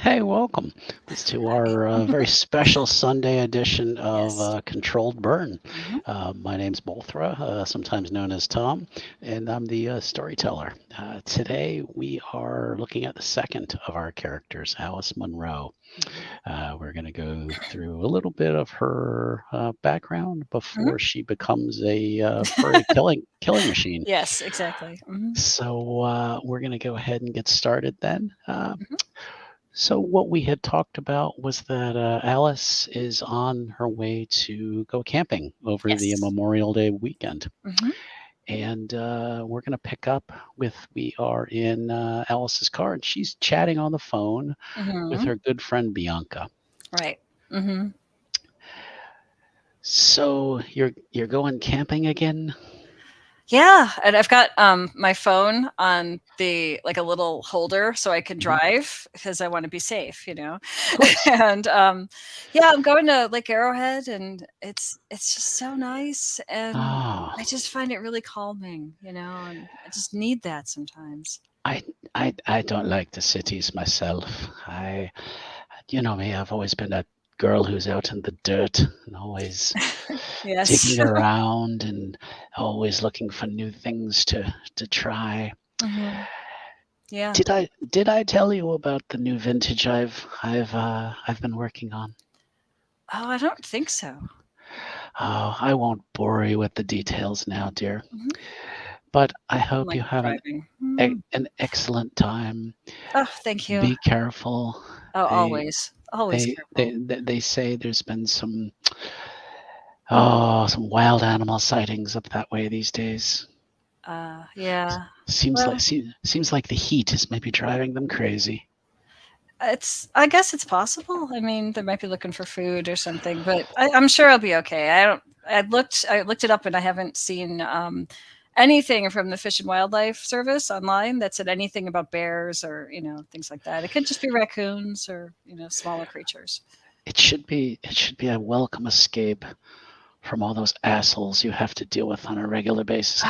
Hey, welcome to our very special Sunday edition of Yes. Controlled Burn. Mhm. My name's Bolthra, sometimes known as Tom, and I'm the storyteller. Today we are looking at the second of our characters, Alice Munro. Mhm. We're going to go through a little bit of her background before Mhm. she becomes a furry killing machine. Yes, exactly. Mhm. So we're going to go ahead and get started then. Mhm. So what we had talked about was that Alice is on her way to go camping over the Yes. Memorial Day weekend, Mhm. and we're going to pick up with we are in Alice's car, and she's chatting on the phone with Mhm. her good friend Bianca. Right. Mhm. So you're going camping again? Yeah, and I've got, my phone on a little holder so I can Mhm. drive because I wanna be safe, you know? Of course. And, yeah, I'm going to Lake Arrowhead, and it's just so nice, and Ah, I just find it really calming, and I just need that sometimes. I I don't like the cities myself. You know me, I've always been a girl who's out in the dirt and always Yes. digging around and always looking for new things to try. Mhm. Yeah. Did I tell you about the new vintage I've been working on? Oh, I don't think so. Oh, I won't bore you with the details now, dear, Mhm. but I Don't hope like you have driving. Mm. an excellent time. Oh, thank you. Be careful. Oh, They always. Always they they careful. they say there's been some wild animal sightings up that way these days. Yeah. Seems like Well, seems like the heat is maybe driving them crazy. I guess it's possible. I mean, they might be looking for food or something, but I'm sure I'll be okay. I looked it up, and I haven't seen anything from the Fish and Wildlife Service online that said anything about bears or, things like that. It could just be raccoons or, smaller creatures. It should be a welcome escape from all those assholes you have to deal with on a regular basis.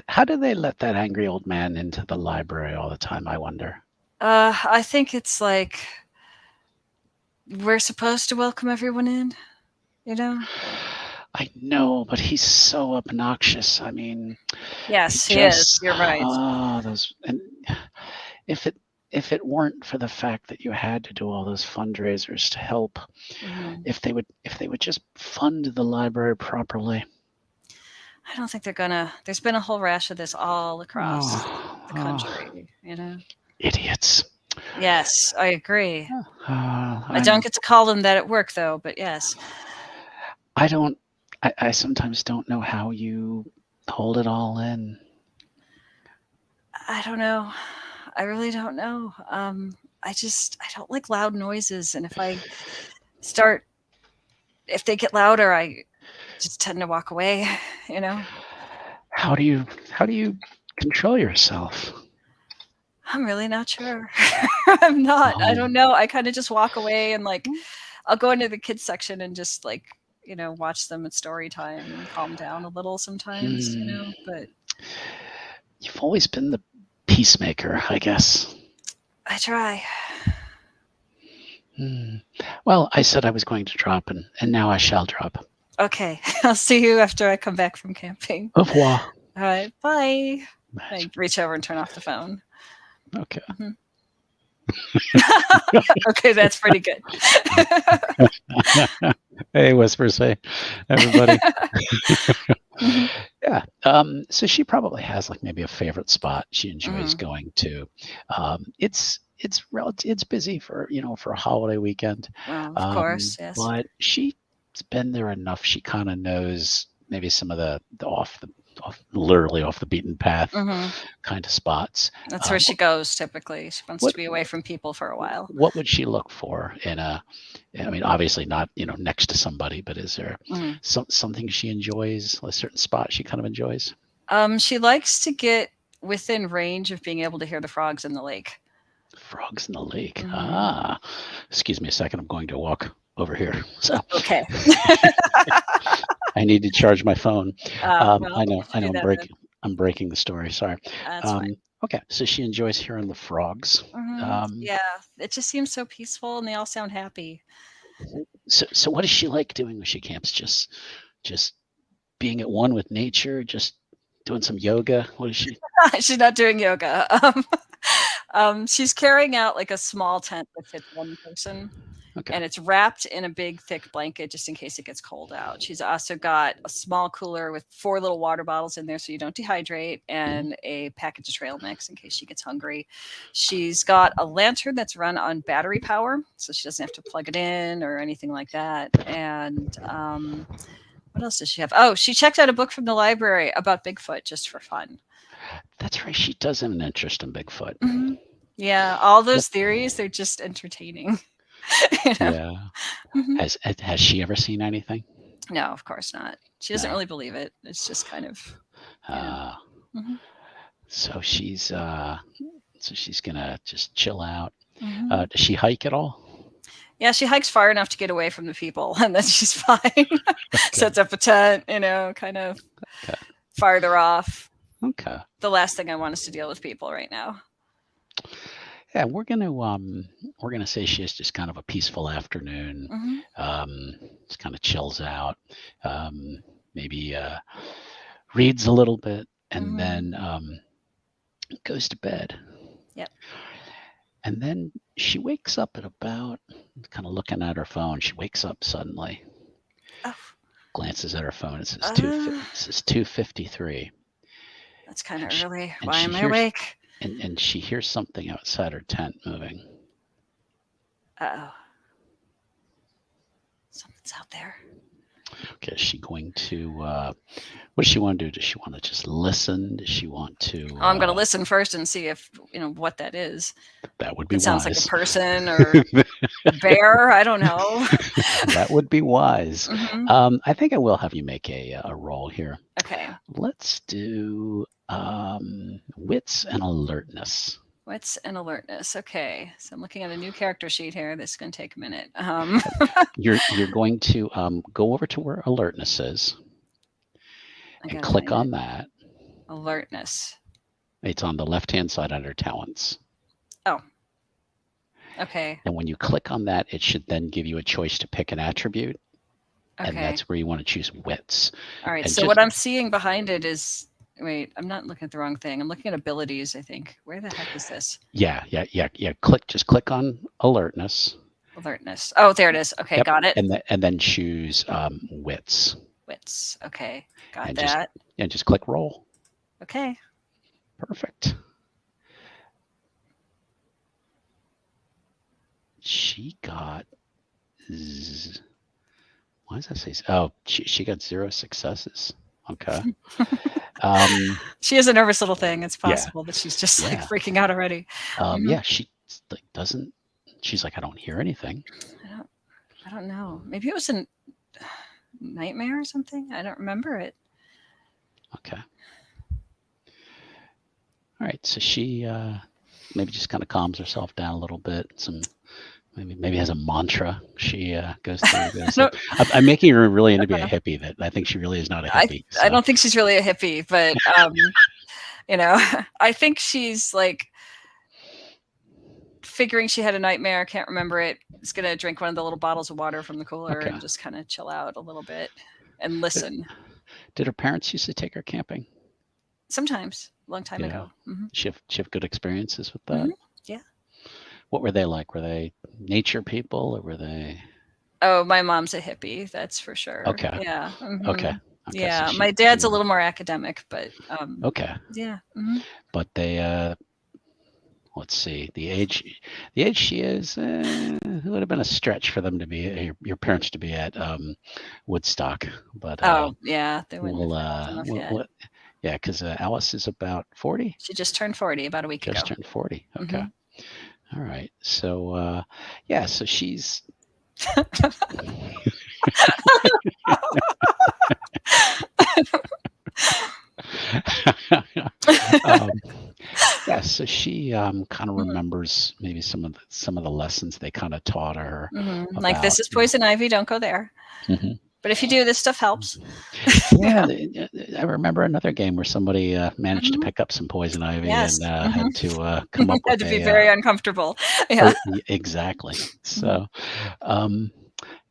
How do they let that angry old man into the library all the time, I wonder? I think it's like we're supposed to welcome everyone in, you know? I know, but he's so obnoxious. I mean, he Yes, he is. just You're right. those and if it weren't for the fact that you had to do all those fundraisers to help, Mhm. if they would just fund the library properly. I don't think they're gonna. There's been a whole rash of this all across Oh, the oh, country. idiots. Yes, I agree. I don't I'm get to call them that at work though, but yes. I don't I sometimes don't know how you hold it all in. I don't know. I really don't know. I don't like loud noises, and start if they get louder, I just tend to walk away, you know? How do you control yourself? I'm really not sure. I'm not. I don't Um, know. I kinda just walk away and, I'll go into the kids section and just, watch them at story time and calm down a little sometimes, hmm, but you've always been the peacemaker, I guess. I try. Hmm. Well, I said I was going to drop, and now I shall drop. Okay. I'll see you after I come back from camping. Au revoir. Alright, bye. I reach over and turn off the phone. Okay. Mhm. Okay, that's pretty good. Hey, whispers. Hey, everybody. Mhm. Yeah. So she probably has like maybe a favorite spot she enjoys Mhm. going to. It's it's busy for for a holiday weekend, Of course, yes. but she's been there enough. She kind of knows maybe some of the literally off the beaten path Hmm. kind of spots. That's where she What goes typically. She wants what to be away from people for a while. what would she look for in a? I mean, obviously not next to somebody, but is there Mhm. something she enjoys? A certain spot she kind of enjoys? She likes to get within range of being able to hear the frogs in the lake. Frogs in the lake. Hmm. Ah, excuse me a second. I'm going to walk over here. So Okay. I need to charge my phone. Well, I you know. should do that then. I'm breaking the story. Sorry. That's fine. Okay, so she enjoys hearing the frogs. Um, Yeah, it just seems so peaceful, and they all sound happy. so what does she like doing when she camps? Just being at one with nature. Just doing some yoga. What is she? She's not doing yoga. She's carrying out like a small tent that fits one person, Okay. and it's wrapped in a big thick blanket just in case it gets cold out. She's also got a small cooler with 4 little water bottles in there so you don't dehydrate, Mhm. and a package of trail mix in case she gets hungry. She's got a lantern that's run on battery power, so she doesn't have to plug it in or anything like that. And what else does she have? Oh, she checked out a book from the library about Bigfoot just for fun. That's right. She does have an interest in Bigfoot. Hmm. Yeah, all What? those theories, they're just entertaining. you know? Yeah. Hmm. Has she ever seen anything? No, of course not. She doesn't No. really believe it. It's just kind of, you know. Uh, Hmm. so she's gonna just chill out. Hmm. Does she hike at all? Yeah, she hikes far enough to get away from the people, and then she's fine. Okay. Sets up a tent, kind of Okay. farther off. Okay. The last thing I want is to deal with people right now. Yeah, we're gonna say she has just kind of a peaceful afternoon. Hmm. Just kind of chills out. Maybe reads a little bit and Hmm. then goes to bed. Yep. And then she wakes up at about kind of looking at her phone. She wakes up suddenly, Oh, glances at her phone. It says uh, 2:53. that's kind And of early. and Why she am I hears awake? and she hears something outside her tent moving. Uh oh, something's out there. Okay, is she going to what does she want to do? Does she want to just listen? Does she want to Oh, I'm going to listen first and see if what that is. that would If be it sounds like a wise. person or a bear, I don't know. That would be wise. Hmm. I think I will have you make a roll here. Okay. Let's do wits and alertness. What's an alertness? Okay. So I'm looking at a new character sheet here. This is going to take a minute. You're going to go over to where alertness is I and got to click find it. on that. Alertness. It's on the left-hand side under talents. Oh, okay. And when you click on that, it should then give you a choice to pick an attribute. And Okay. that's where you want to choose wits. All right. And So just what I'm seeing behind it is, wait, I'm not looking at the wrong thing. I'm looking at abilities, I think. Where the heck is this? yeah. Just click on alertness. Alertness. Oh, there it is. Okay. Yep. Got it. And then choose wits. Wits. Okay. Got And that. just click roll. Okay. Perfect. She got why does that say? Oh, she got 0 successes. Okay. She is a nervous little thing. It's Yeah. possible that she's just like Yeah. freaking out already. Yeah. She like doesn't. She's like, I don't hear anything. I don't know. Maybe it was a nightmare or something. I don't remember it. Okay. All right. So she maybe just kind of calms herself down a little bit. Maybe has a mantra she goes through. I'm making her really into be a hippie. That I think she really is not a hippie. I don't think she's really a hippie, but I think she's like figuring she had a nightmare, can't remember it. Is gonna drink one of the little bottles of water from the cooler and just kind of chill out a little bit and listen. Did her parents used to take her camping? Sometimes, a long time ago. Mm-hmm. She have good experiences with that? Mm-hmm. Yeah. What were they like? Were they nature people or were they? Oh, my mom's a hippie, that's for sure. Okay. Yeah. Mm-hmm. Okay. Yeah. So my dad's a little more academic, but okay. Yeah. Mm-hmm. But they let's see, the age she is, it would have been a stretch for them to be your parents to be at Woodstock, but Oh, yeah, they wouldn't have we'll been old enough yet. yeah, because Alice is about 40, She just turned 40 about a week just ago. turned 40. Okay, Mhm. all right. So yeah, so she's um, yeah, so she kind of Mhm, remembers maybe some of the lessons they kind of taught her mhm. Like, about, "This is poison ivy, don't go there. Mhm. But if you do, this stuff helps." Yeah, Yeah. I remember another game where somebody managed to Mhm. pick up some poison ivy Yes. and Mhm. had to come up Had with to be very uncomfortable. Yeah. exactly. Mhm. So um,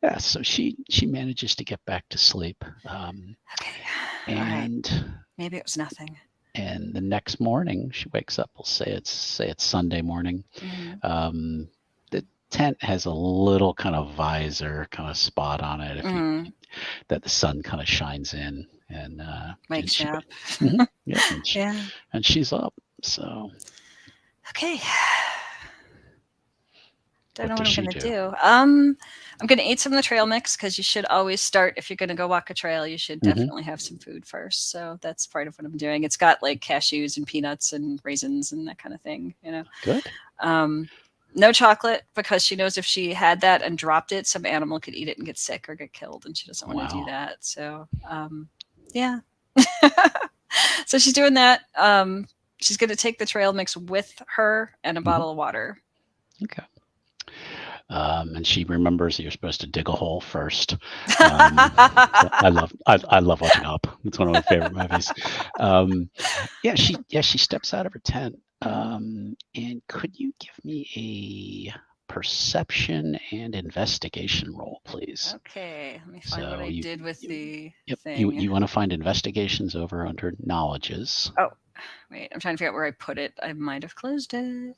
yeah, so she manages to get back to sleep, Okay. Alright. and Maybe it was nothing. the next morning she wakes up. We'll say it's Sunday morning. Mhm. Um, the tent has a little kind of visor kind of spot on it if you Mhm. that the sun kind of shines in, and Wakes you she up. yep, Yeah. and she's up. So Okay. Don't what know what does I'm she gonna do? do. I'm gonna eat some of the trail mix because you should always start if you're gonna go walk a trail. You should Hmm. definitely have some food first. So that's part of what I'm doing. It's got like cashews and peanuts and raisins and that kind of thing. Good. Um, no chocolate because she knows if she had that and dropped it, some animal could eat it and get sick or get killed, and she doesn't want to do Wow. that. So yeah. So she's doing that. She's gonna take the trail mix with her and a Hmm. bottle of water. Okay. And she remembers that you're supposed to dig a hole first. So I love watching Up. It's one of my favorite movies. Um, yeah, she steps out of her tent. Mhm. And could you give me a perception and investigation roll, please? Okay, let me find what So I did with you the yep, thing. you want to find investigations over under knowledges. Oh, wait, I'm trying to figure out where I put it. I might have closed it.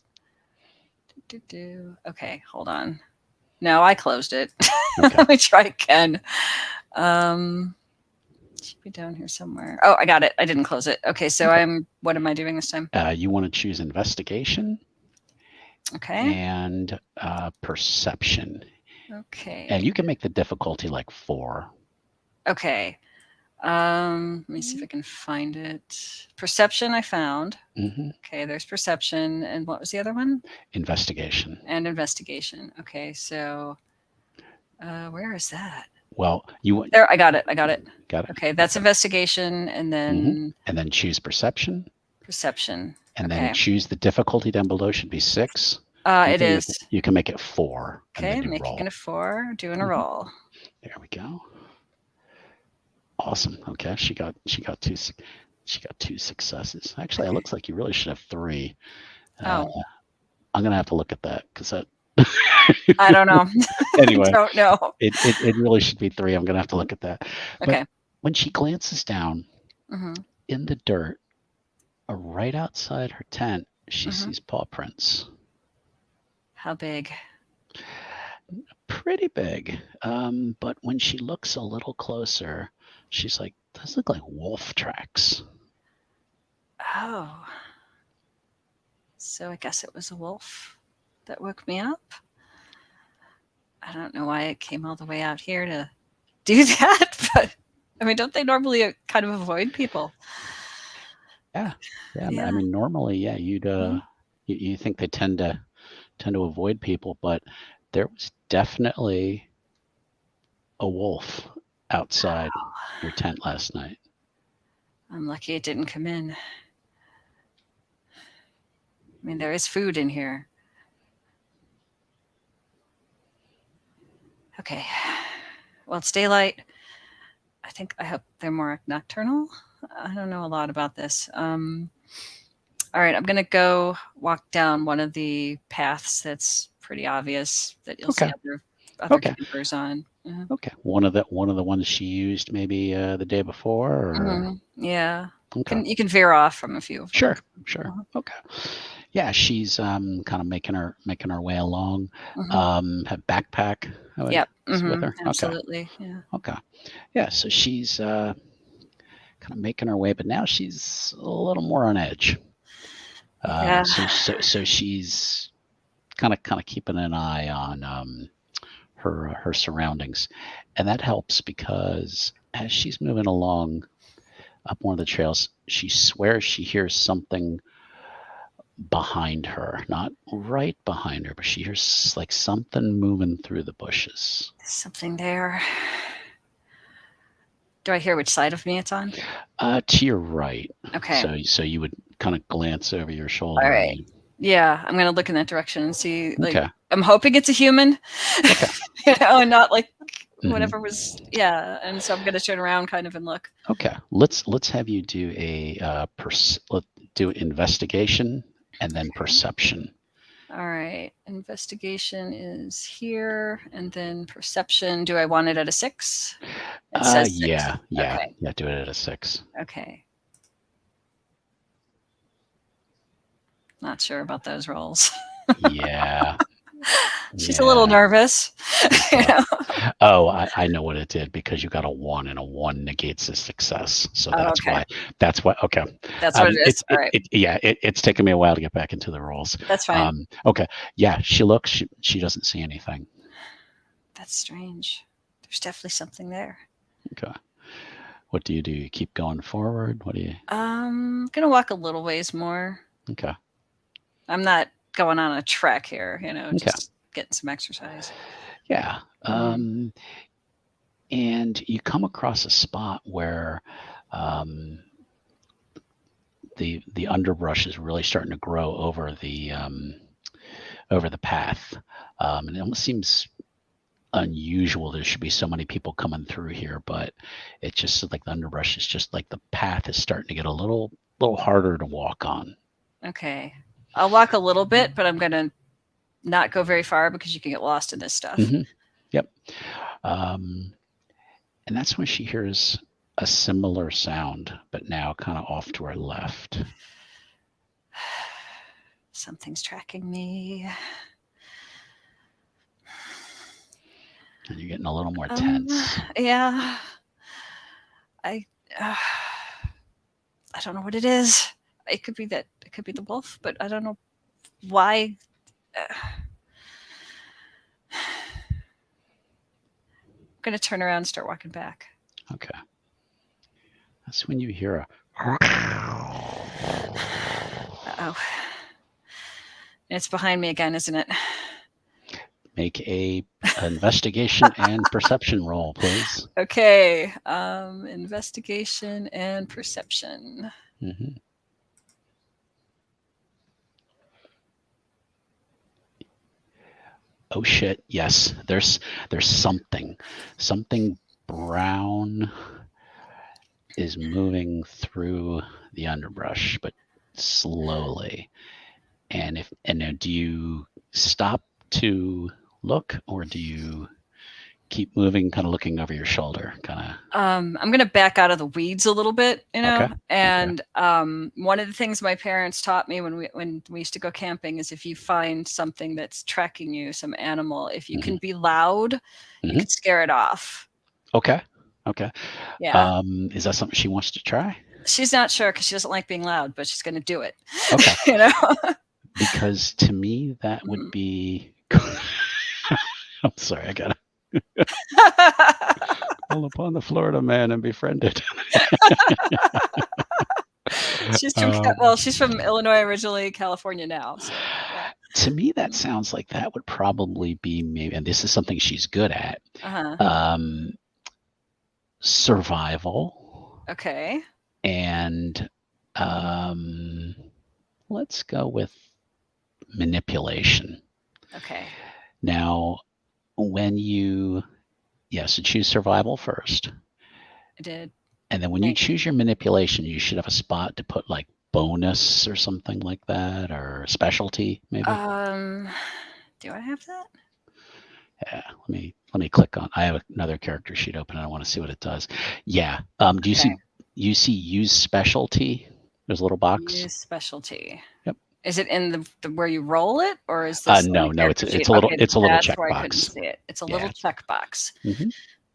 Okay, hold on. No, I closed it. Okay. Let me try again. Um, should be down here somewhere. Oh, I got it. I didn't close it. Okay, so Okay. what am I doing this time? You want to choose investigation Okay. and perception, and Okay. you can make the difficulty like 4. Okay. Let me see if I can find it. Perception I found. Hmm. Okay, there's perception. And what was the other one? Investigation. And investigation. Okay, so where is that? Well, you There, I got it. I got it. got it. Okay, that's Okay. investigation and Hmm. then And then choose perception, perception. and then Okay. choose the difficulty down below should be 6. It Okay, is. you can make it 4, and Okay, then you making it roll. a 4, doing a Hmm. roll. There we go. Awesome. Okay, she got 2 successes. Actually, it Okay. looks like you really should have 3. Uh, Oh, I'm gonna have to look at that because that. I don't know. I Anyway, don't know. it really should be 3. I'm gonna have to look at that. But Okay. when she glances down Hmm. in the dirt, right outside her tent, she Hmm. sees paw prints. How big? Pretty big. But when she looks a little closer, she's like, "Those look like wolf tracks." Oh, so I guess it was a wolf that woke me up. I don't know why it came all the way out here to do that, but I mean, don't they normally kind of avoid people? Yeah, yeah. I Yeah. mean, normally, yeah, Mhm. you think they tend to avoid people, but there was definitely a wolf outside your tent last night. I'm lucky it didn't come in. I mean, there is food in here. Okay. Well, it's daylight. I hope they're more nocturnal. I don't know a lot about this. All right, I'm gonna go walk down one of the paths that's pretty obvious that you'll see Okay, other okay, campers on. Yeah. okay. One of the ones she used maybe the day before, or Yeah. okay, You can veer off from a few of them. sure, sure, Uh-huh. okay. Yeah, she's kind of making her way along. Mhm. Have backpack Yep. with her. Okay, Absolutely. Yeah. okay. Yeah, so she's kind of making her way, but now she's a little more on edge. Yeah. So she's kind of keeping an eye on her surroundings, and that helps because as she's moving along up one of the trails, she swears she hears something behind her, not right behind her, but she hears like something moving through the bushes. There's something there. Do I hear which side of me it's on? To your right. Okay. So you would kind of glance over your All shoulder. right. Yeah, I'm gonna look in that direction and see. Like, Okay. I'm hoping it's a human, Okay. and not like Mhm. whatever was. Yeah, and so I'm gonna turn around kind of and look. Okay. Let's have you do a do investigation and then perception. All right, investigation is here, and then perception. Do I want it at a 6? It says 6. Yeah. Okay. Yeah. Do it at a 6. Okay. Not sure about those rolls. Yeah. She's a little nervous. You know? Oh, I know what it did because you got a 1 and a 1 negates a success. So that's okay. why. That's why. Okay. That's what it is. All right. It's taken me a while to get back into the rolls. That's fine. Okay. Yeah. She looks. She doesn't see anything. That's strange. There's definitely something there. Okay. What do? You keep going forward? What do you? I'm gonna walk a little ways more. Okay. I'm not going on a trek here, Okay. just getting some exercise. Yeah. And you come across a spot where the underbrush is really starting to grow over the path, and it almost seems unusual there should be so many people coming through here, but it's just like the underbrush is just like the path is starting to get a little harder to walk on. Okay. I'll walk a little bit, but I'm gonna not go very far because you can get lost in this stuff. Mm-hmm. Yep. And that's when she hears a similar sound, but now kind of off to her left. Something's tracking me. And you're getting a little more tense. Yeah. I don't know what it is. It could be the wolf, but I don't know why. I'm gonna turn around and start walking back. Okay. That's when you hear a. Oh, it's behind me again, isn't it? Make a investigation and perception roll, please. Okay. Investigation and perception. Mm-hmm. Oh shit! Yes, there's something brown is moving through the underbrush, but slowly. And now, do you stop to look, or do you keep moving, kind of looking over your shoulder, kind of? I'm gonna back out of the weeds a little bit, Okay. And one of the things my parents taught me when we used to go camping is if you find something that's tracking you, some animal, if you can be loud, you can scare it off. Okay. Yeah. Is that something she wants to try? She's not sure because she doesn't like being loud, but she's gonna do it. Okay. Because to me that would be. I'm sorry, I gotta. Call upon the Florida man and befriended. She's from Illinois originally, California now. So, yeah. To me, that sounds like that would probably be maybe, and this is something she's good at. Survival. Okay. And let's go with manipulation. Okay. Now, when you, so choose survival first. I did. And then when you choose your manipulation, you should have a spot to put like bonus or something like that, or specialty maybe. Do I have that? Yeah, let me click on. I have another character sheet open and I want to see what it does. Yeah. Do you see use specialty? There's a little box. Use specialty. Yep. Is it in the where you roll it, or is this? No, it's a little check box. I couldn't see it. It's a little check box. Mm-hmm.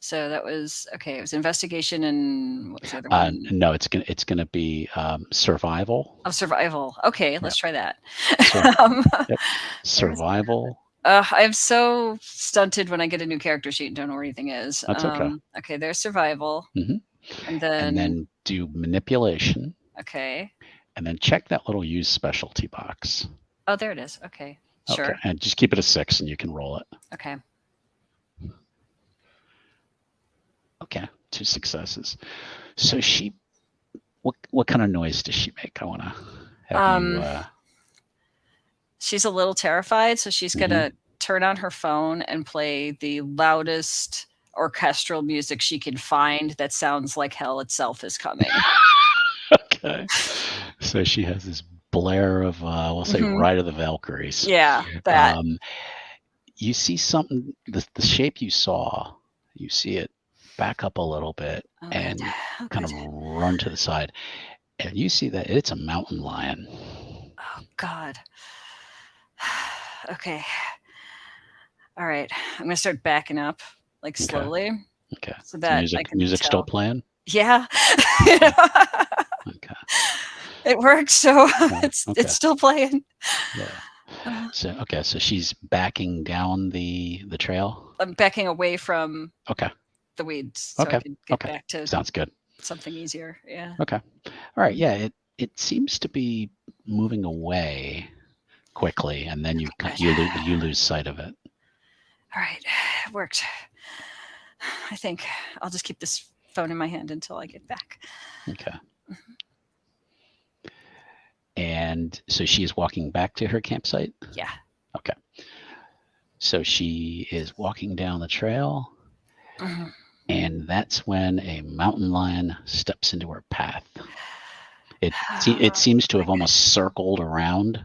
So that was okay. It was investigation and what was the other one? No, it's gonna be survival. Oh, survival. Okay, Yeah. let's try that. Sur- um, yep. there's, Survival. I'm so stunted when I get a new character sheet and don't know where anything is. That's okay. Okay, there's survival, Hmm. and And then then do manipulation, okay. and then check that little use specialty box. Oh, there it is. Okay, Okay, sure. and just keep it a 6, and you can roll it. Okay. Okay, 2 successes. So what kind of noise does she make? I want to have you. She's a little terrified, so she's Mhm. gonna turn on her phone and play the loudest orchestral music she can find that sounds like hell itself is coming. Okay. So she has this blare of, we'll say, Mhm. Ride of the Valkyries. Yeah, that. You see something, the shape you saw, you see it back up a little bit Oh, and good. Oh, kind of good. run to the side. And you see that it's a mountain lion. Oh, God. Okay. All right. I'm gonna start backing up, like Okay. slowly, Okay. so Is that I can music still tell. playing? Yeah. Okay. It works. So Yeah. Okay. it's still playing. Yeah. Uh, So she's backing down the trail. I'm backing away from Okay. the weeds so I Okay. can get Okay. back to Sounds good. something easier. Yeah. Okay. All right. Yeah. It seems to be moving away quickly, and then you Good. you lose sight of it. All right. It worked. I think I'll just keep this phone in my hand until I get back. Okay. And so she is walking back to her campsite? Yeah. Okay. So she is walking down the trail, Mhm. and that's when a mountain lion steps into her path. It seems to have almost circled around,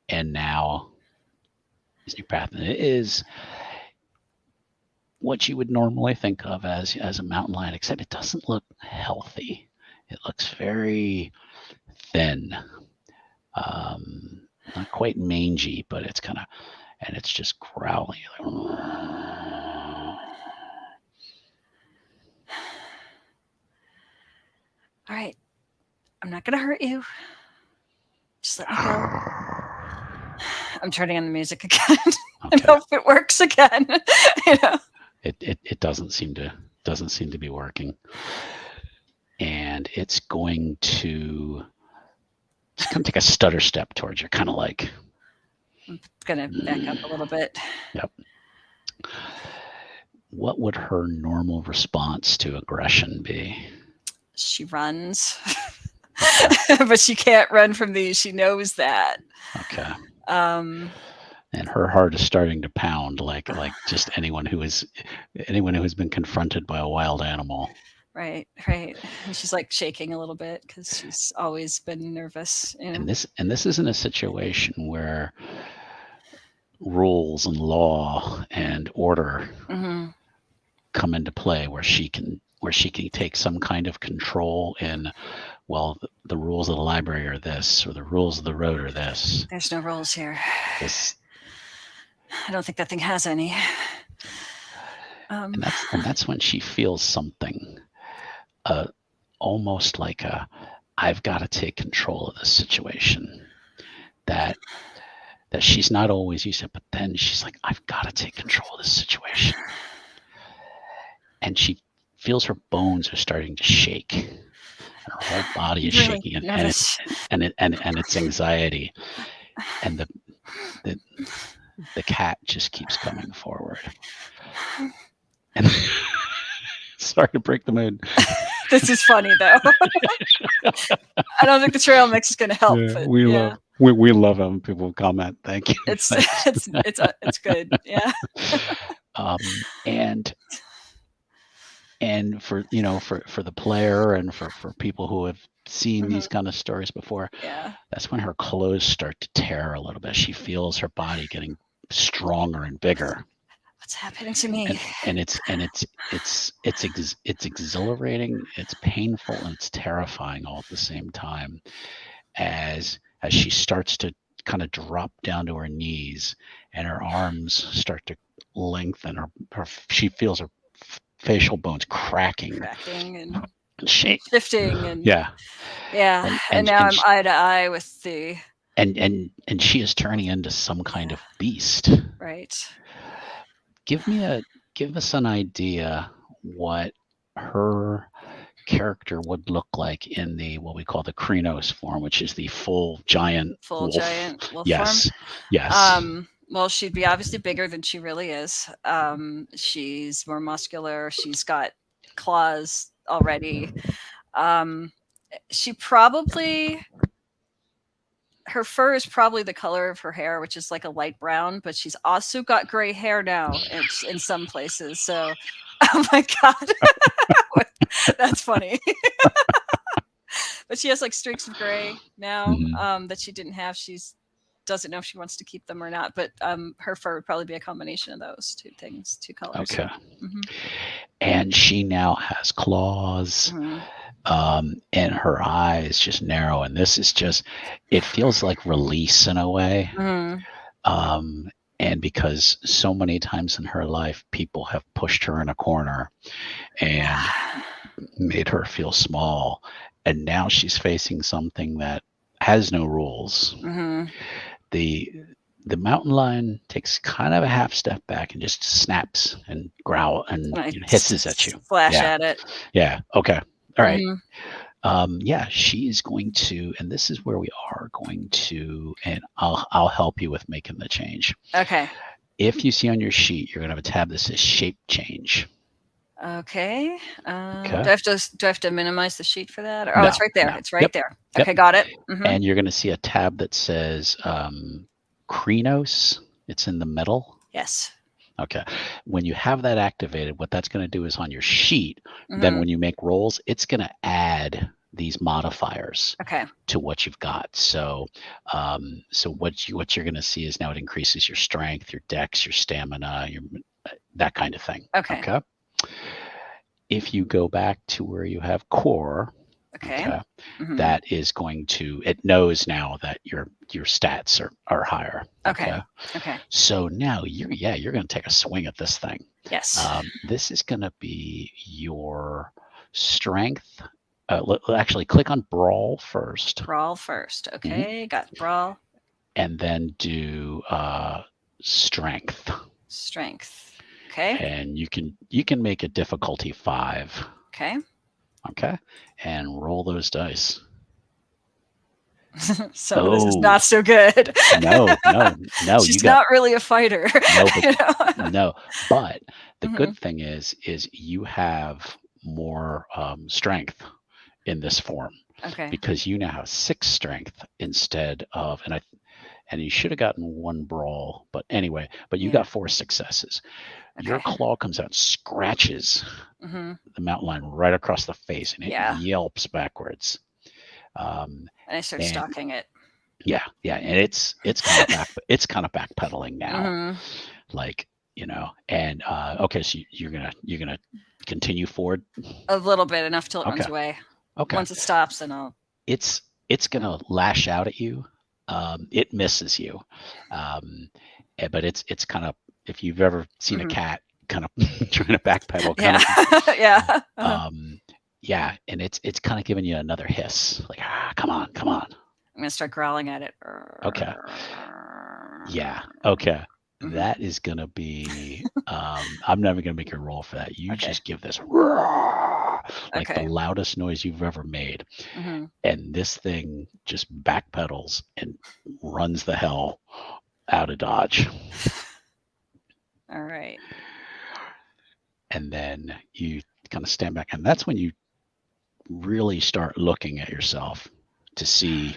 and now is your path. And it is what you would normally think of as a mountain lion, except it doesn't look healthy. It looks very thin, not quite mangy, but it's kind of, and it's just growling. All right. I'm not gonna hurt you. Just let me go. I'm turning on the music again. I Okay. hope it works again. You know? It doesn't seem to be working, and it's going to take a stutter step towards you, kind of like. I'm gonna back up a little bit. Yep. What would her normal response to aggression be? She runs, Okay. but she can't run from these. She knows that. Okay. Um, And her heart is starting to pound like just anyone who has been confronted by a wild animal. right, right. And she's like shaking a little bit because she's always been nervous. You know? And this isn't a situation where rules and law and order Mhm. come into play, where she can take some kind of control in, well, the rules of the library are this, or the rules of the road are this. There's no rules here. This I don't think that thing has any. and that's when she feels something, almost like I've got to take control of this situation. That she's not always used to, but then she's like, I've got to take control of this situation. And she feels her bones are starting to shake, and her whole body is really shaking, nervous. and it's anxiety, and the cat just keeps coming forward. And sorry to break the mood. This is funny though. I don't think the trail mix is going to help. Yeah, But we love having people comment. Thank you. it's Thanks. it's good. Yeah. And for for the player, and for people who have seen Mhm. these kind of stories before, Yeah. that's when her clothes start to tear a little bit. She feels her body getting stronger and bigger, What's happening to me? and it's exhilarating, it's painful, and it's terrifying all at the same time, as she starts to kind of drop down to her knees, and her arms start to lengthen. She feels her facial bones cracking. cracking and And she, shifting, and yeah, yeah, and and and now and I'm sh eye to eye with the and she is turning into some kind yeah, of beast. right. Give me a give us an idea what her character would look like in the what we call the Krynos form, which is the full giant Full wolf. giant wolf form. Yes, yes. Well, she'd be obviously bigger than she really is. She's more muscular. She's got claws already. Um, she probably her fur is probably the color of her hair, which is like a light brown, but she's also got gray hair now in some places. So, oh my god, that's funny. But she has like streaks of gray now Hmm. that she didn't have. She's doesn't know if she wants to keep them or not. But her fur would probably be a combination of those two things, two colors. Okay. Mm-hmm. And she now has claws, Mm-hmm. and her eyes just narrow. And this is just, it feels like release in a way. Mm-hmm. Um, and because so many times in her life, people have pushed her in a corner and Yeah. made her feel small. And now she's facing something that has no rules. Mm-hmm. The the mountain lion takes kind of a half step back and just snaps and growl and I hisses at you. flash Yeah, at it. yeah, okay, all right. Mm-hmm. Yeah, she is going to, and this is where we are going to, and I'll help you with making the change. Okay. If you see on your sheet, you're gonna have a tab that says shape change. Okay. Okay. Do I have to minimize the sheet for that? Or, oh, No, it's right there. no. It's right Yep, there. yep. Okay, got it. Mm-hmm. And you're gonna see a tab that says Krynos. It's in the middle. Yes. Okay. When you have that activated, what that's going to do is on your sheet, then Mm-hmm. when you make rolls, it's going to add these modifiers Okay. to what you've got. So what you're going to see is now it increases your strength, your dex, your stamina, your that kind of thing. Okay. Okay. If you go back to where you have core, Okay. okay, Mm-hmm. that is going to, it knows now that your stats are higher. Okay. Okay. So now you're going to take a swing at this thing. Yes. This is going to be your strength. Actually, click on brawl first. Brawl first. Okay. Got brawl. And then do strength. Strength. Okay. And you can make a difficulty 5. Okay. Okay. And roll those dice. Some of this is not so good. No. She's not really a fighter. No, but the Mhm. good thing is you have more strength in this form Okay. because you now have 6 strength instead of, and you should have gotten 1 brawl, but anyway, but you Yeah. got 4 successes. Your Okay. claw comes out, scratches Mm-hmm. the mountain lion right across the face, and it Yeah. yelps backwards. And I start And stalking it. yeah, and it's kind of backpedaling now. Mm-hmm. Like, and okay, so you're gonna continue forward A little bit, enough till it runs Okay. away. Okay. Once it stops, then I'll. It's gonna lash out at you. It misses you, but it's kind of, if you've ever seen a cat kind of trying to backpedal, kind Yeah. Yeah. of, yeah, and it's kind of giving you another hiss, like, come on. I'm gonna start growling at it. Okay. Yeah. Okay. Mhm. That is gonna be. I'm never gonna make a roll for that. You Okay. just give this like Okay. the loudest noise you've ever made, Mm-hmm. and this thing just backpedals and runs the hell out of Dodge. All right. And then you kind of stand back, and that's when you really start looking at yourself to see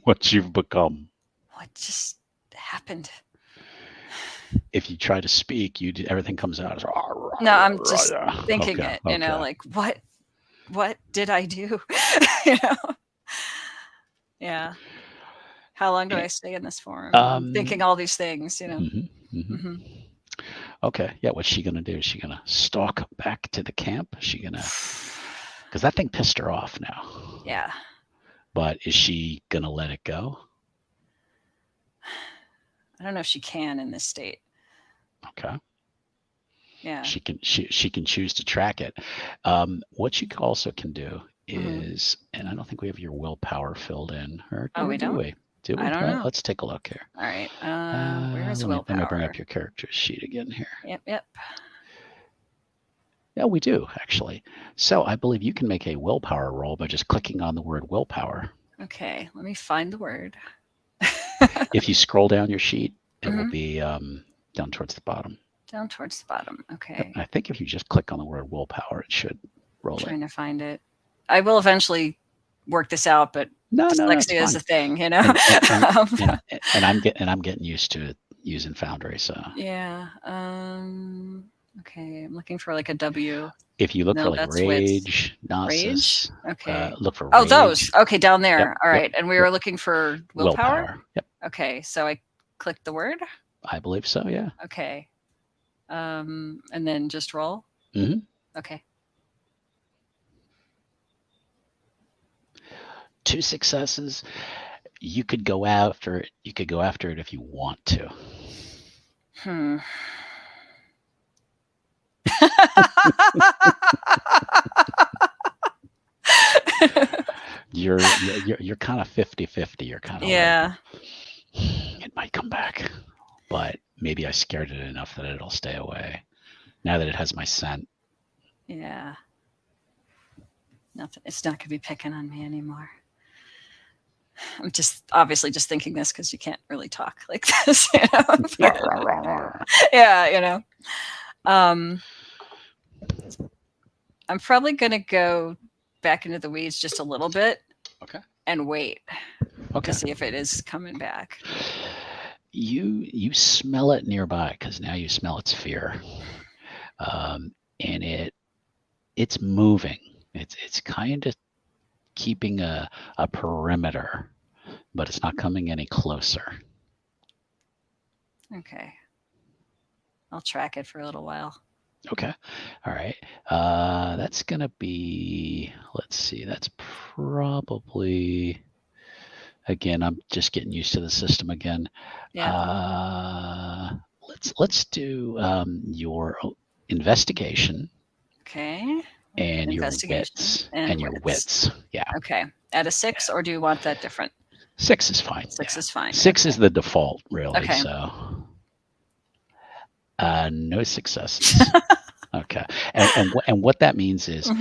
what you've become. What just happened? If you try to speak, everything comes out as No, I'm just thinking Okay, it. okay. Like what did I do? Yeah. How long do I stay in this form? I'm thinking all these things. Mm-hmm. Okay. Yeah. What's she gonna do? Is she gonna stalk back to the camp? Is she gonna? Because that thing pissed her off now. Yeah. But is she gonna let it go? I don't know if she can in this state. Okay. Yeah. She can choose to track it. What you also can do is, and I don't think we have your willpower filled in, Oh, or we do don't? we? Do I we? don't Well, know. let's take a look here. All right. Where is Let me bring up willpower? your character sheet again here. Yep. Yeah, we do actually. So I believe you can make a willpower roll by just clicking on the word willpower. Okay, let me find the word. If you scroll down your sheet, it will Mhm. be down towards the bottom. Down towards the bottom. Okay. I think if you just click on the word willpower, it should roll it. Trying to find it. I will eventually work this out, but No, it's dyslexia is fine. a thing, you know. And I'm getting used to using Foundry. So Yeah. Okay, I'm looking for like a W. if you look No, for like that's width. rage, Rage. gnosis, Okay. look for Oh, rage. those. Okay, down there. Yep, All yep, right. And we were looking for willpower. Yep, Okay, so I clicked the word. I believe so. Yeah. Okay. And then just roll. Mm-hmm. Okay. 2 successes. You could go after it. You could go after it if you want to. You're kind of 50-50. You're kind of yeah. Like, it might come back, but maybe I scared it enough that it'll stay away. Now that it has my scent. Yeah. Nothing. It's not going to be picking on me anymore. I'm just obviously just thinking this because you can't really talk like this, you know. Yeah, you know. I'm probably gonna go back into the weeds just a little bit. Okay. And wait. Okay. To see if it is coming back. You smell it nearby because now you smell its fear, and it's moving. It's kind of keeping a perimeter, but it's not coming any closer. Okay. I'll track it for a little while. Okay. All right. That's going to be, let's see, that's probably, again, I'm just getting used to the system again. Yeah. Let's do your investigation. Okay. And your wits. And your wits. Yeah. Okay. At a 6, or do you want that different? 6 is fine. 6 is fine. 6 is the default, really. Okay. So, no successes. Okay. And what that means is,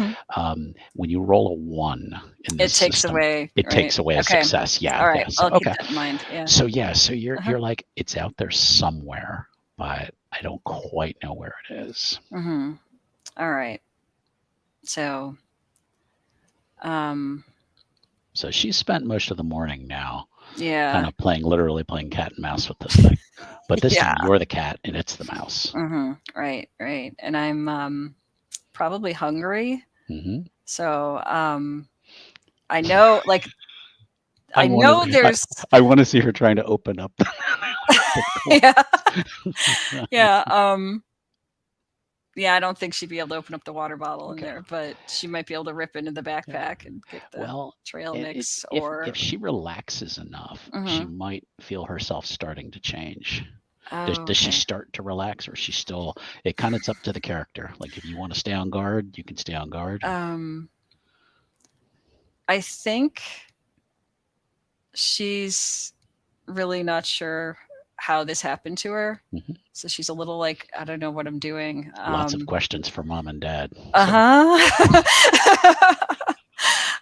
when you roll a 1 in this it takes system, away. It takes away a success. Yeah. All right. Yeah. So, I'll keep that in mind. Yeah. So so you're like, it's out there somewhere, but I don't quite know where it is. All right. So, so she's spent most of the morning now, kind of literally playing cat and mouse with this thing. But this time you're the cat and it's the mouse. Right. And I'm probably hungry. So I know, like, I know there's. I want to see her trying to open up. Yeah, I don't think she'd be able to open up the water bottle in there, but she might be able to rip into the backpack and get the trail mix. If she relaxes enough, she might feel herself starting to change. Does she start to relax, or is she still? It kind of, it's up to the character. Like, if you want to stay on guard, you can stay on guard. I think she's really not sure how this happened to her. So she's a little like, I don't know what I'm doing. Lots of questions for mom and dad.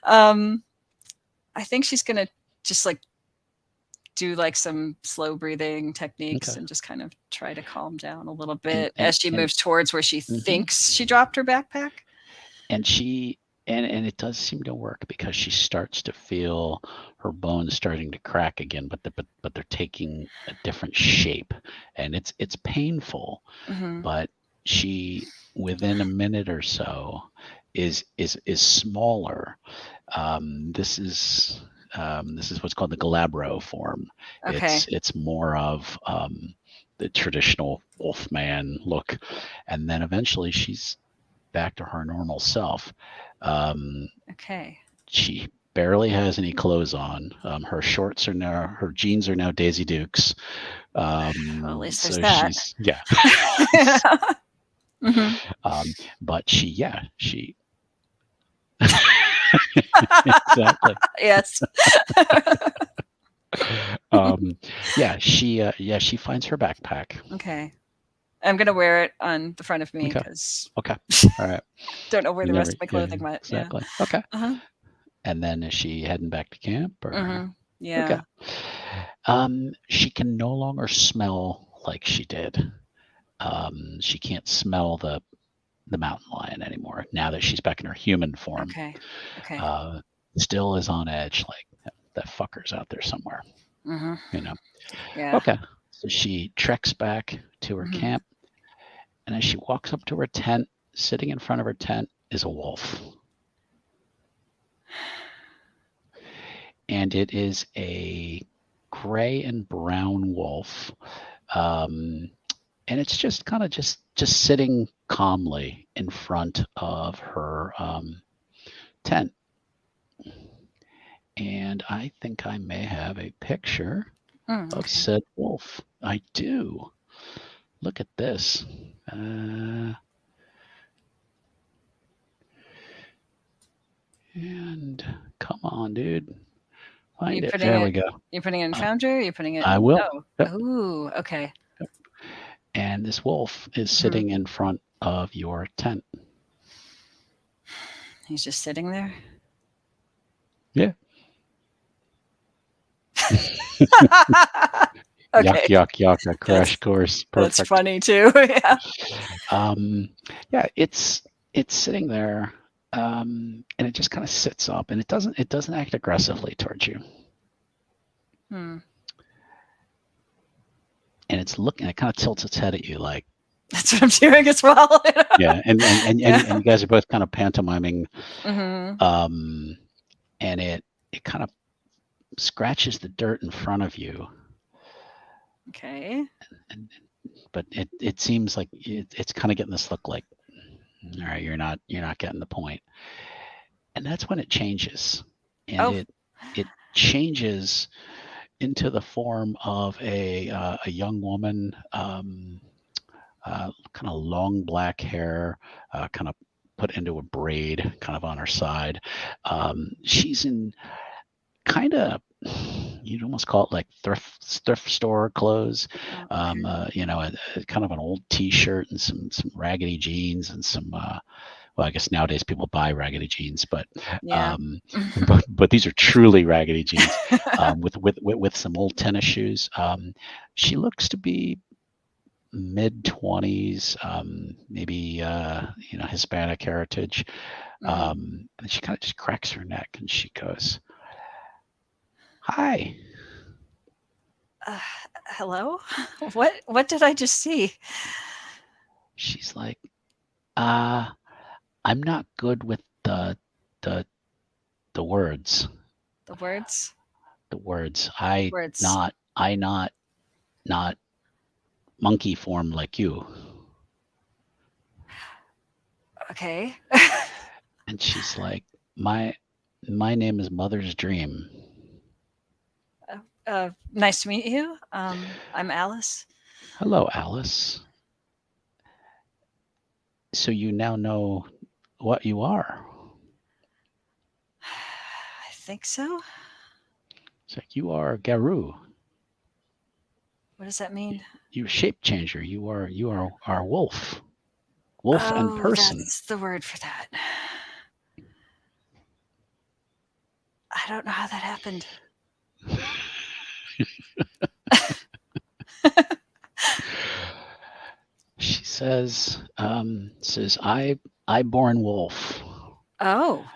I think she's gonna just like do like some slow breathing techniques and just kind of try to calm down a little bit as she moves towards where she thinks she dropped her backpack. And it does seem to work, because she starts to feel her bones starting to crack again, but they're taking a different shape, and it's painful. But she, within a minute or so, is smaller. This is what's called the Galabro form. It's more of the traditional Wolfman look, and then eventually she's back to her normal self. She barely has any clothes on. Her shorts are now, her jeans are now Daisy Dukes. Well, at least there's that. Mhm. But she exactly. Yes. Um, she finds her backpack. Okay. I'm gonna wear it on the front of me Okay. because Okay. All right. don't know where You the never, rest of my yeah, clothing went. Yeah. exactly. Okay. Uh-huh. And then is she heading back to camp or? Mhm. Okay. Yeah. She can no longer smell like she did. She can't smell the mountain lion anymore now that she's back in her human form. Okay. Okay. Uh, Still is on edge, like that fucker's out there somewhere, Mhm. you know. Yeah. Okay. So she treks back to her Mhm. camp, and as she walks up to her tent, sitting in front of her tent is a wolf. And it is a gray and brown wolf. Um, and it's just kind of just sitting calmly in front of her tent. And I think I may have a picture of Okay. said wolf. I do. Look at this. Uh, and come on, dude. You Find it. putting There it we go. you're putting it in Uh, Foundry? You're putting it I in will. Oh. Yep, Ooh, okay. yep. And this wolf is Mhm. sitting in front of your tent. He's just sitting there? Yeah. Yuck, Okay. yuck, yuck. A crash That's course. that's Perfect. funny too. Yeah. Um, yeah, it's sitting there, and it just kind of sits up, and it doesn't act aggressively towards you, Hmm. and it's looking. It kind of tilts its head at you, like That's what I'm doing as well. yeah, and Yeah. you guys are both kind of pantomiming, Mhm. um, and it kind of scratches the dirt in front of you, Okay. and but it seems like it's kind of getting this look like, all right, you're not getting the point, and that's when it changes, and Oh, it changes into the form of a young woman, kind of long black hair, kind of put into a braid, kind of on her side. She's in kind of, you'd almost call it like thrift store clothes. oh, okay. Kind of an old T-shirt and some raggedy jeans and some. Well, I guess nowadays people buy raggedy jeans, but Yeah. um, but these are truly raggedy jeans, with some old tennis shoes. She looks to be mid 20s, maybe Hispanic heritage. Mhm. And she kind of just cracks her neck and she goes, "Hi." Uh, hello? What did I just see? She's like, "Uh, I'm not good with the the words. The words? The words. What words? I not monkey form like you." Okay. And she's like, My name is Mother's Dream. Nice to meet you. I'm Alice. Hello, Alice. So you now know what you are. I think so. It's like you are Garou. What does that mean? You shape changer. You are our wolf. Wolf and Oh, person. that's the word for that. I don't know how that happened. She says I born wolf. Oh.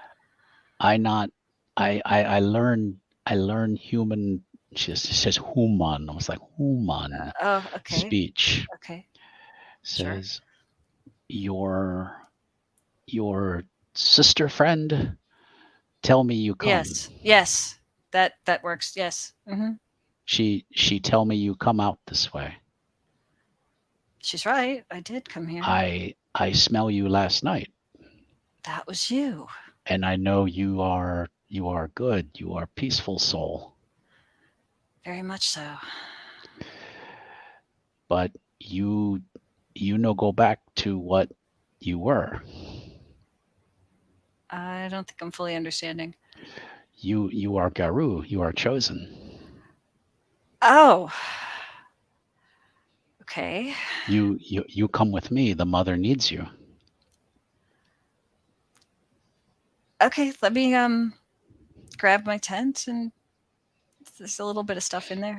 I not I learn human. She says human. I was like human Oh, okay. speech. Okay. Sure. Says your your sister friend tell me you come. Yes. Yes. That works. Yes. Mhm. She tell me you come out this way. She's right. I did come here. I smell you last night, That was you. and I know you are good. You are peaceful soul, Very much so. but you you no go back to what you were. I don't think I'm fully understanding. You are Garu. You are chosen. Oh, okay. You come with me. The mother needs you. Okay, let me grab my tent, and there's a little bit of stuff in there.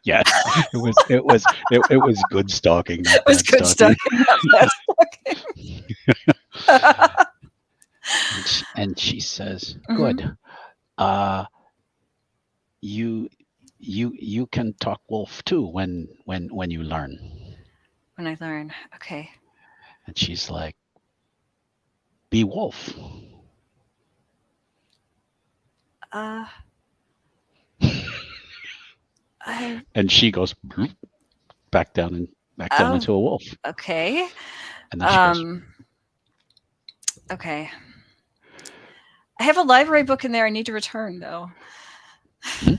Yes, it was good stalking, not It was bad good stuff, stalking. not bad stalking. And she says, Hmm. "Good. You you can talk wolf too when you learn." When I learn, okay. And she's like, "Be wolf." Uh, I And she goes back down and back down oh, into a wolf. okay. And then she goes, Um, okay. I have a library book in there. I need to return though. "Hmm?"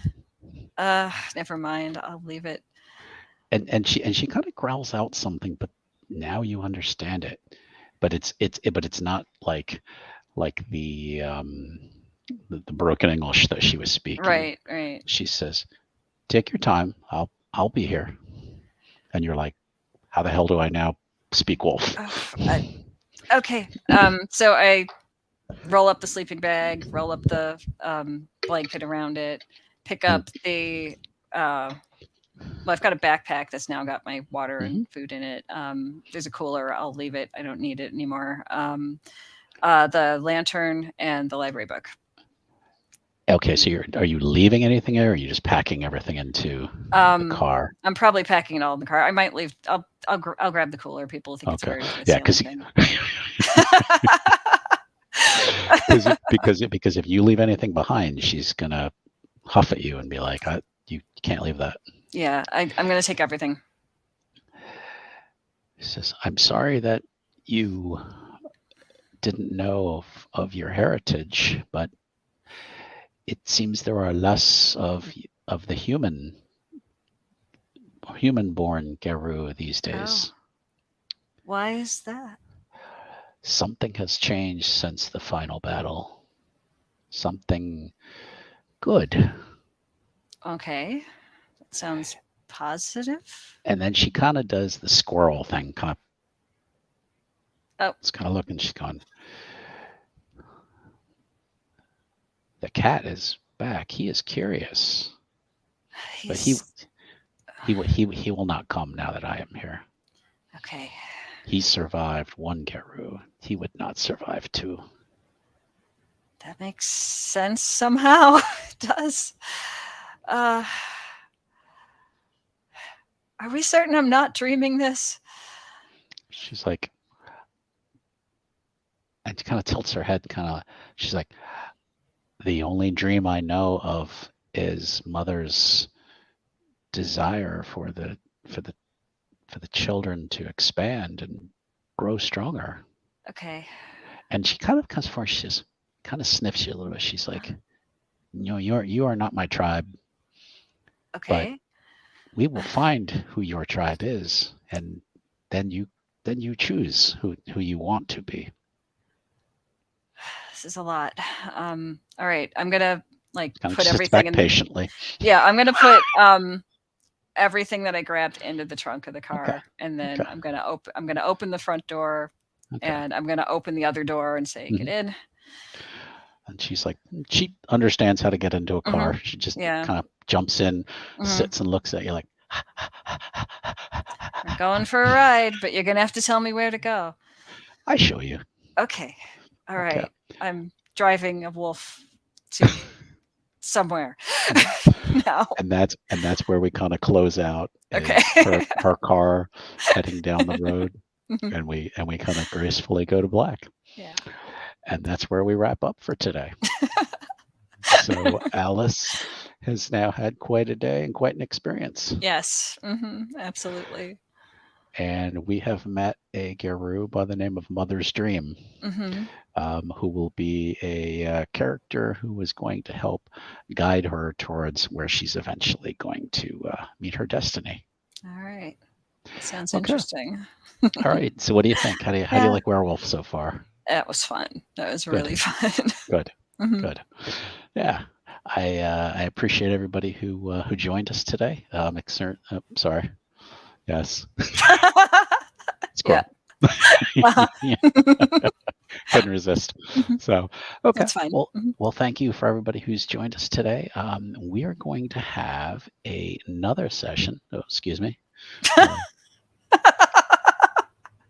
Never mind. I'll leave it. And she kind of growls out something, but now you understand it. But it's not like the broken English that she was speaking. Right, right. She says, "Take your time. I'll be here." And you're like, "How the hell do I now speak wolf?" Uh, I, okay. So I roll up the sleeping bag, roll up the blanket around it, pick Mm, up the. Well, I've got a backpack that's now got my water and mhm. food in it. There's a cooler. I'll leave it. I don't need it anymore. The lantern and the library book. Okay, so are you leaving anything there, or are you just packing everything into the Um, car? I'm probably packing it all in the car. I might leave. I'll grab the cooler. People think it's Okay, hers. That's yeah, the only thing. because if you leave anything behind, she's gonna huff at you and be like, "You can't leave that." Yeah, I'm gonna take everything. She says, "I'm sorry that you didn't know of your heritage, but it seems there are less of the human-born Geru these Oh, days. why is that? Something has changed since the final battle. Something good." Okay, that sounds positive. And then she kind of does the squirrel thing, kind of. Oh, It's kind of looking. She's gone. The cat is back. He is curious, but he he's he he will not come now that I am here. okay. He survived one Geru. He would not survive two. That makes sense somehow. It does. Uh, are we certain I'm not dreaming this? She's like, and she kind of tilts her head, kind of. She's like, the only dream I know of is mother's desire for the for the children to expand and grow stronger. Okay. And she kind of comes forward. She just kind of sniffs you a little bit. She's like, you are not my tribe, but Okay. we will find who your tribe is, and then you choose who you want to be. This is a lot. All right. I'm gonna like Kind of put just sits everything back in. patiently. Yeah, I'm gonna put everything that I grabbed into the trunk of the Okay. car, and then Okay. I'm gonna open the front door, Okay. and I'm gonna open the other door and say, Hmm. "Get in." And she's like, she understands how to get into a Hmm. car. She just Yeah. kind of jumps in, Hmm. sits, and looks at you like, I'm going for a ride, but you're gonna have to tell me where to go. I show you. Okay. All Okay. right. I'm driving a wolf to somewhere now. And that's where we kind of close out Okay. is her car heading down the road, Mhm. and we kind of gracefully go to black. Yeah. And that's where we wrap up for today. So Alice has now had quite a day and quite an experience. Yes. Absolutely. And we have met a Geru by the name of Mother's Dream, Hmm. who will be a character who is going to help guide her towards where she's eventually going to meet her destiny. All right. Sounds Okay. interesting. All right. So what do you think? How do you Yeah, like Werewolf so far? that was fun. That was Good. really fun. Good. Mhm. Good. Yeah. I appreciate everybody who joined us today. Sorry. Yes. Yeah. Squirrel. Yeah, couldn't resist. Mhm. So, okay. That's fine. Well, Mhm. well, thank you for everybody who's joined us today. We are going to have another session. Oh, excuse me.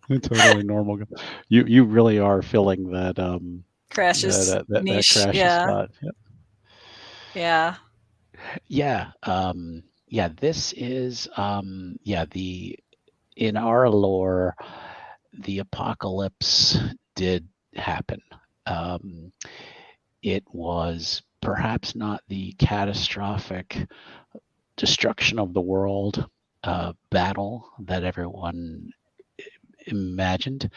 Totally normal. You really are filling that Crashes that niche. crashes Yeah. spot. Yep. Yeah. Yeah. Yeah. This is the in our lore, the apocalypse did happen. Um, it was perhaps not the catastrophic destruction of the world battle that everyone imagined.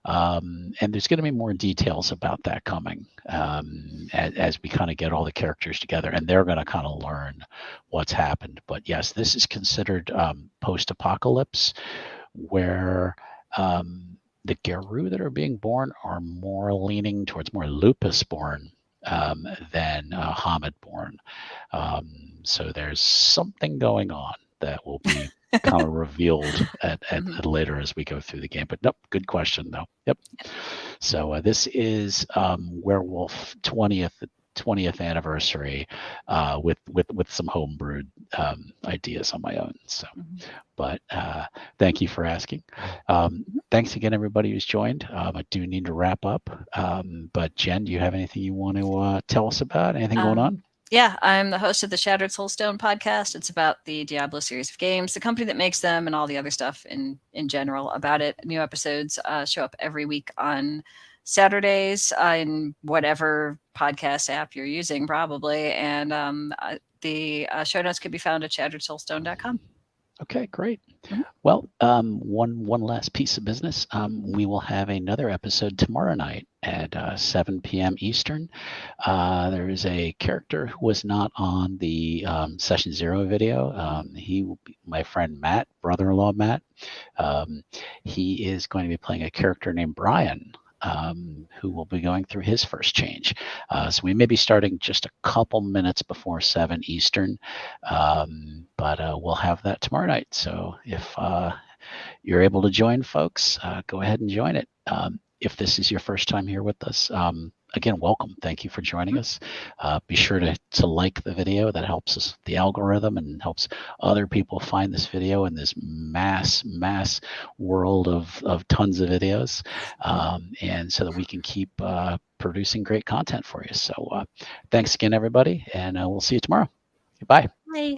And there's going to be more details about that coming as we kind of get all the characters together, and they're going to kind of learn what's happened. But yes, this is considered post-apocalypse, where the Geru that are being born are more leaning towards more lupus born than Hamid born. So there's something going on that will be kind of revealed at later as we go through the game. But nope, good question though. Yep. So this is Werewolf 20th anniversary with some homebrewed ideas on my own. So, but thank you for asking. Thanks again, everybody who's joined. I do need to wrap up, but Jen, do you have anything you want to tell us about? Anything going on? Yeah, I'm the host of the Shattered Soulstone podcast. It's about the Diablo series of games, the company that makes them, and all the other stuff in general about it. New episodes show up every week on Saturdays in whatever podcast app you're using, probably. And the show notes can be found at shatteredsoulstone.com. Okay, great. Well, one last piece of business. We will have another episode tomorrow night at 7 p.m. Eastern. There is a character who was not on the Session Zero video. He will be my friend Matt, brother-in-law Matt. He is going to be playing a character named Brian. Who will be going through his first change. So we may be starting just a couple minutes before 7 Eastern, but we'll have that tomorrow night. So if you're able to join, folks, go ahead and join it. If this is your first time here with us, again, welcome. Thank you for joining us. Be sure to like the video. That helps us, the algorithm, and helps other people find this video in this mass world of tons of videos, and so that we can keep producing great content for you. So thanks again, everybody, and we'll see you tomorrow. Bye. Bye.